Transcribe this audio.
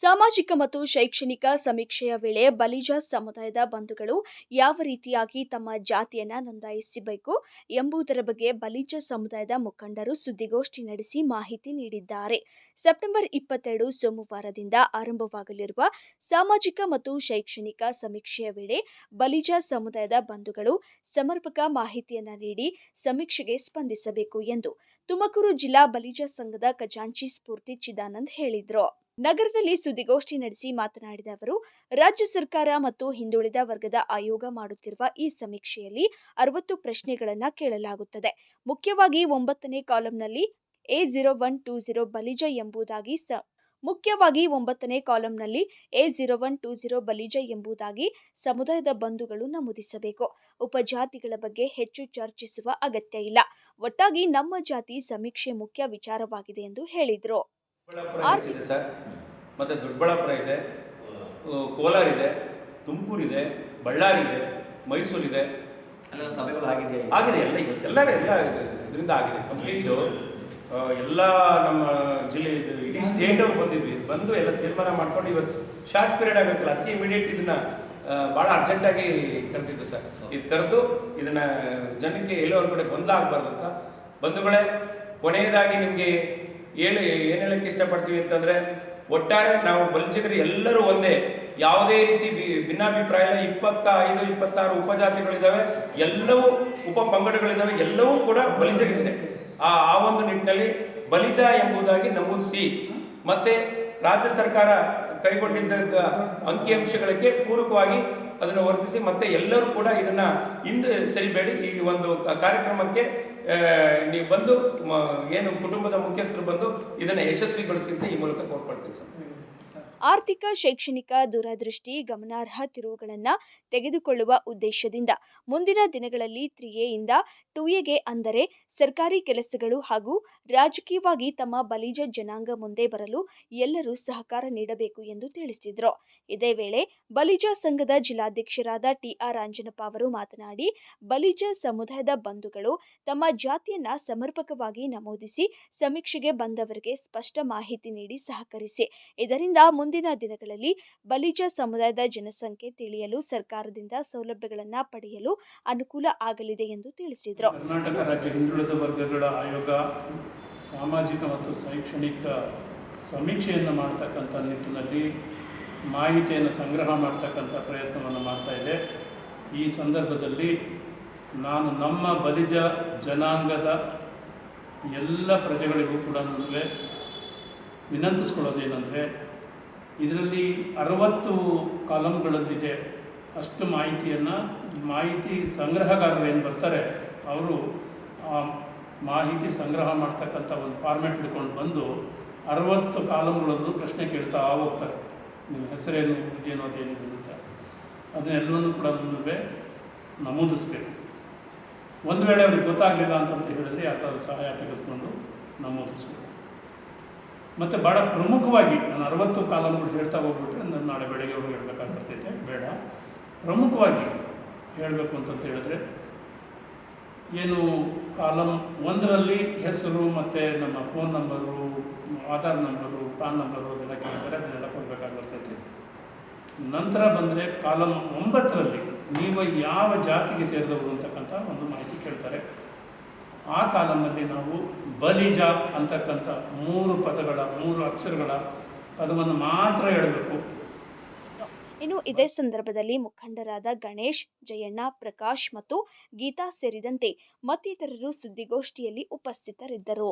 ಸಾಮಾಜಿಕ ಮತ್ತು ಶೈಕ್ಷಣಿಕ ಸಮೀಕ್ಷೆಯ ವೇಳೆ ಬಲಿಜ ಸಮುದಾಯದ ಬಂಧುಗಳು ಯಾವ ರೀತಿಯಾಗಿ ತಮ್ಮ ಜಾತಿಯನ್ನ ನೋಂದಾಯಿಸಬೇಕು ಎಂಬುದರ ಬಗ್ಗೆ ಬಲಿಜ ಸಮುದಾಯದ ಮುಖಂಡರು ಸುದ್ದಿಗೋಷ್ಠಿ ನಡೆಸಿ ಮಾಹಿತಿ ನೀಡಿದ್ದಾರೆ. ಸೆಪ್ಟೆಂಬರ್ 22 ಸೋಮವಾರದಿಂದ ಆರಂಭವಾಗಲಿರುವ ಸಾಮಾಜಿಕ ಮತ್ತು ಶೈಕ್ಷಣಿಕ ಸಮೀಕ್ಷೆಯ ವೇಳೆ ಬಲಿಜ ಸಮುದಾಯದ ಬಂಧುಗಳು ಸಮರ್ಪಕ ಮಾಹಿತಿಯನ್ನ ನೀಡಿ ಸಮೀಕ್ಷೆಗೆ ಸ್ಪಂದಿಸಬೇಕು ಎಂದು ತುಮಕೂರು ಜಿಲ್ಲಾ ಬಲಿಜ ಸಂಘದ ಖಜಾಂಚಿ ಸ್ಫೂರ್ತಿ ಚಿದಾನಂದ್ ಹೇಳಿದರು. ನಗರದಲ್ಲಿ ಸುದ್ದಿಗೋಷ್ಠಿ ನಡೆಸಿ ಮಾತನಾಡಿದ ಅವರು, ರಾಜ್ಯ ಸರ್ಕಾರ ಮತ್ತು ಹಿಂದುಳಿದ ವರ್ಗದ ಆಯೋಗ ಮಾಡುತ್ತಿರುವ ಈ ಸಮೀಕ್ಷೆಯಲ್ಲಿ 60 ಪ್ರಶ್ನೆಗಳನ್ನು ಕೇಳಲಾಗುತ್ತದೆ. ಮುಖ್ಯವಾಗಿ 9ನೇ ಕಾಲಂನಲ್ಲಿ A0120 ಬಲಿಜ ಎಂಬುದಾಗಿ ಸಮುದಾಯದ ಬಂಧುಗಳು ನಮೂದಿಸಬೇಕು. ಉಪಜಾತಿಗಳ ಬಗ್ಗೆ ಹೆಚ್ಚು ಚರ್ಚಿಸುವ ಅಗತ್ಯ ಇಲ್ಲ. ಒಟ್ಟಾಗಿ ನಮ್ಮ ಜಾತಿ ಸಮೀಕ್ಷೆ ಮುಖ್ಯ ವಿಚಾರವಾಗಿದೆ ಎಂದು ಹೇಳಿದರು. ಮತ್ತು ದೊಡ್ಡಬಳ್ಳಾಪುರ ಇದೆ, ಕೋಲಾರ ಇದೆ, ತುಮಕೂರು ಇದೆ, ಬಳ್ಳಾರಿ ಇದೆ, ಮೈಸೂರು ಇದೆ. ಸಭೆಗಳು ಆಗಿದೆ ಎಲ್ಲ ಇವತ್ತೆಲ್ಲ ಇದರಿಂದ ಆಗಿದೆ ಕಂಪ್ಲೀಟು. ಎಲ್ಲ ನಮ್ಮ ಜಿಲ್ಲೆ ಇಡೀ ಸ್ಟೇಟ್ ಅವ್ರು ಬಂದು ಎಲ್ಲ ತೀರ್ಮಾನ ಮಾಡ್ಕೊಂಡು ಇವತ್ತು ಶಾರ್ಟ್ ಪೀರಿಯಡ್ ಆಗುತ್ತಲ್ಲ, ಅದಕ್ಕೆ ಇಮಿಡಿಯೇಟ್ ಇದನ್ನ ಭಾಳ ಅರ್ಜೆಂಟಾಗಿ ಕರೆದಿದ್ದು ಸರ್. ಇದು ಕರೆದು ಇದನ್ನ ಜನಕ್ಕೆ ಎಲ್ಲೋ ಒಂದು ಕಡೆ ಗೊಂದಲ ಆಗಬಾರ್ದು ಅಂತ. ಬಂಧುಗಳೇ, ಕೊನೆಯದಾಗಿ ನಿಮಗೆ ಏನು ಹೇಳಕ್ಕೆ ಇಷ್ಟಪಡ್ತೀವಿ ಅಂತಂದರೆ, ಒಟ್ಟಾರೆ ನಾವು ಬಲಿಜಿಗರು ಎಲ್ಲರೂ ಒಂದೇ, ಯಾವುದೇ ರೀತಿ ಭಿನ್ನಾಭಿಪ್ರಾಯ ಇಲ್ಲ. 25, 26 ಉಪಜಾತಿಗಳಿದ್ದಾವೆ, ಎಲ್ಲವೂ ಉಪ ಪಂಗಡಗಳಿದ್ದಾವೆ, ಎಲ್ಲವೂ ಕೂಡ ಬಲಿಜರಿದೆ. ಆ ಒಂದು ನಿಟ್ಟಿನಲ್ಲಿ ಬಲಿಜ ಎಂಬುದಾಗಿ ನಮೂದಿಸಿ, ಮತ್ತೆ ರಾಜ್ಯ ಸರ್ಕಾರ ಕೈಗೊಂಡಿದ್ದ ಅಂಕಿಅಂಶಗಳಿಗೆ ಪೂರಕವಾಗಿ ಅದನ್ನು ವರ್ತಿಸಿ, ಮತ್ತೆ ಎಲ್ಲರೂ ಕೂಡ ಇದನ್ನ ಹಿಂದೆ ಸರಿಬೇಡಿ. ಈ ಒಂದು ಕಾರ್ಯಕ್ರಮಕ್ಕೆ ನೀವು ಬಂದು ಏನು ಕುಟುಂಬದ ಮುಖ್ಯಸ್ಥರು ಬಂದು ಇದನ್ನು ಯಶಸ್ವಿಗೊಳಿಸಿ ಅಂತ ಈ ಮೂಲಕ ಕೋರ್ಕೊಳ್ತೀನಿ ಸರ್. ಆರ್ಥಿಕ ಶೈಕ್ಷಣಿಕ ದೂರದೃಷ್ಟಿ ಗಮನಾರ್ಹ ತಿರುವುಗಳನ್ನು ತೆಗೆದುಕೊಳ್ಳುವ ಉದ್ದೇಶದಿಂದ ಮುಂದಿನ ದಿನಗಳಲ್ಲಿ 3A ಯಿಂದ 2Aಗೆ ಅಂದರೆ ಸರ್ಕಾರಿ ಕೆಲಸಗಳು ಹಾಗೂ ರಾಜಕೀಯವಾಗಿ ತಮ್ಮ ಬಲಿಜ ಜನಾಂಗ ಮುಂದೆ ಬರಲು ಎಲ್ಲರೂ ಸಹಕಾರ ನೀಡಬೇಕು ಎಂದು ತಿಳಿಸಿದರು. ಇದೇ ವೇಳೆ ಬಲಿಜ ಸಂಘದ ಜಿಲ್ಲಾಧ್ಯಕ್ಷರಾದ TR ಅಂಜನಪ್ಪ ಅವರು ಮಾತನಾಡಿ, ಬಲಿಜ ಸಮುದಾಯದ ಬಂಧುಗಳು ತಮ್ಮ ಜಾತಿಯನ್ನ ಸಮರ್ಪಕವಾಗಿ ನಮೂದಿಸಿ ಸಮೀಕ್ಷೆಗೆ ಬಂದವರಿಗೆ ಸ್ಪಷ್ಟ ಮಾಹಿತಿ ನೀಡಿ ಸಹಕರಿಸಿ. ಇದರಿಂದ ಮುಂದಿನ ದಿನಗಳಲ್ಲಿ ಬಲಿಜ ಸಮುದಾಯದ ಜನಸಂಖ್ಯೆ ತಿಳಿಯಲು ಸರ್ಕಾರದಿಂದ ಸೌಲಭ್ಯಗಳನ್ನು ಪಡೆಯಲು ಅನುಕೂಲ ಆಗಲಿದೆ ಎಂದು ತಿಳಿಸಿದರು. ಕರ್ನಾಟಕ ರಾಜ್ಯ ಹಿಂದುಳಿದ ವರ್ಗಗಳ ಆಯೋಗ ಸಾಮಾಜಿಕ ಮತ್ತು ಶೈಕ್ಷಣಿಕ ಸಮೀಕ್ಷೆಯನ್ನು ಮಾಡ್ತಕ್ಕಂಥ ನಿಟ್ಟಿನಲ್ಲಿ ಮಾಹಿತಿಯನ್ನು ಸಂಗ್ರಹ ಮಾಡ್ತಕ್ಕಂಥ ಪ್ರಯತ್ನವನ್ನು ಮಾಡ್ತಾ ಇದೆ. ಈ ಸಂದರ್ಭದಲ್ಲಿ ನಾನು ನಮ್ಮ ಬಲಿಜ ಜನಾಂಗದ ಎಲ್ಲ ಪ್ರಜೆಗಳಿಗೂ ಕೂಡ ವಿನಂತಿಸ್ಕೊಳ್ಳೋದೇನೆಂದರೆ, ಇದರಲ್ಲಿ 60 ಕಾಲಮ್ಗಳಲ್ಲಿದೆ. ಅಷ್ಟು ಮಾಹಿತಿ ಸಂಗ್ರಹಗಾರರು ಏನು ಬರ್ತಾರೆ, ಅವರು ಆ ಮಾಹಿತಿ ಸಂಗ್ರಹ ಮಾಡ್ತಕ್ಕಂಥ ಒಂದು ಫಾರ್ಮ್ಯಾಟ್ ಹಿಡ್ಕೊಂಡು ಬಂದು 60 ಕಾಲಮ್ಗಳಲ್ಲೂ ಪ್ರಶ್ನೆ ಕೇಳ್ತಾ ಹೋಗ್ತಾರೆ. ನಿಮ್ಮ ಹೆಸರೇನು, ಇದೇನೋ ಅದೇನಿದೆ ಅಂತ ಅದನ್ನೆಲ್ಲವನ್ನೂ ಕೂಡ ಮುಂದೆ ನಮೂದಿಸ್ಬೇಕು. ಒಂದು ವೇಳೆ ಅವ್ರಿಗೆ ಗೊತ್ತಾಗಲಿಲ್ಲ ಅಂತಂತ ಹೇಳಿದ್ರೆ ಯಾವ್ದಾದ್ರು ಸಹಾಯ ತೆಗೆದುಕೊಂಡು ನಮೂದಿಸ್ಬೇಕು. ಮತ್ತು ಭಾಳ ಪ್ರಮುಖವಾಗಿ ನಾನು 60 ಕಾಲಮ್ಗಳು ಹೇಳ್ತಾ ಹೋಗ್ಬಿಟ್ರೆ ನಾನು ನಾಳೆ ಬೆಳಗ್ಗೆ ಅವ್ರಿಗೆ ಹೇಳಬೇಕಾಗ್ತೈತೆ, ಬೇಡ. ಪ್ರಮುಖವಾಗಿ ಹೇಳಬೇಕು ಅಂತಂತ ಹೇಳಿದ್ರೆ, ಏನು ಕಾಲಮ್ 1ರಲ್ಲಿ ಹೆಸರು ಮತ್ತು ನಮ್ಮ phone number, Aadhaar number, PAN number ಅದೆಲ್ಲ ಕೇಳ್ತಾರೆ, ಅದನ್ನೆಲ್ಲ ಕೊಡಬೇಕಾಗಿರ್ತೈತೆ. ನಂತರ ಬಂದರೆ ಕಾಲಮ್ 9ರಲ್ಲಿ ನೀವು ಯಾವ ಜಾತಿಗೆ ಸೇರಿದವರು ಅಂತಕ್ಕಂಥ ಒಂದು ಮಾಹಿತಿ ಕೇಳ್ತಾರೆ. ಆ ಕಾಲಮಲ್ಲಿ ನಾವು ಬಲಿಜ ಅಂತಕ್ಕಂಥ 3 ಅಕ್ಷರಗಳ ಪದವನ್ನು ಮಾತ್ರ ಹೇಳಬೇಕು. ಇನ್ನು ಇದೇ ಸಂದರ್ಭದಲ್ಲಿ ಮುಖಂಡರಾದ ಗಣೇಶ್, ಜಯಣ್ಣ, ಪ್ರಕಾಶ್ ಮತ್ತು ಗೀತಾ ಸೇರಿದಂತೆ ಮತ್ತಿತರರು ಸುದ್ದಿಗೋಷ್ಠಿಯಲ್ಲಿ ಉಪಸ್ಥಿತರಿದ್ದರು.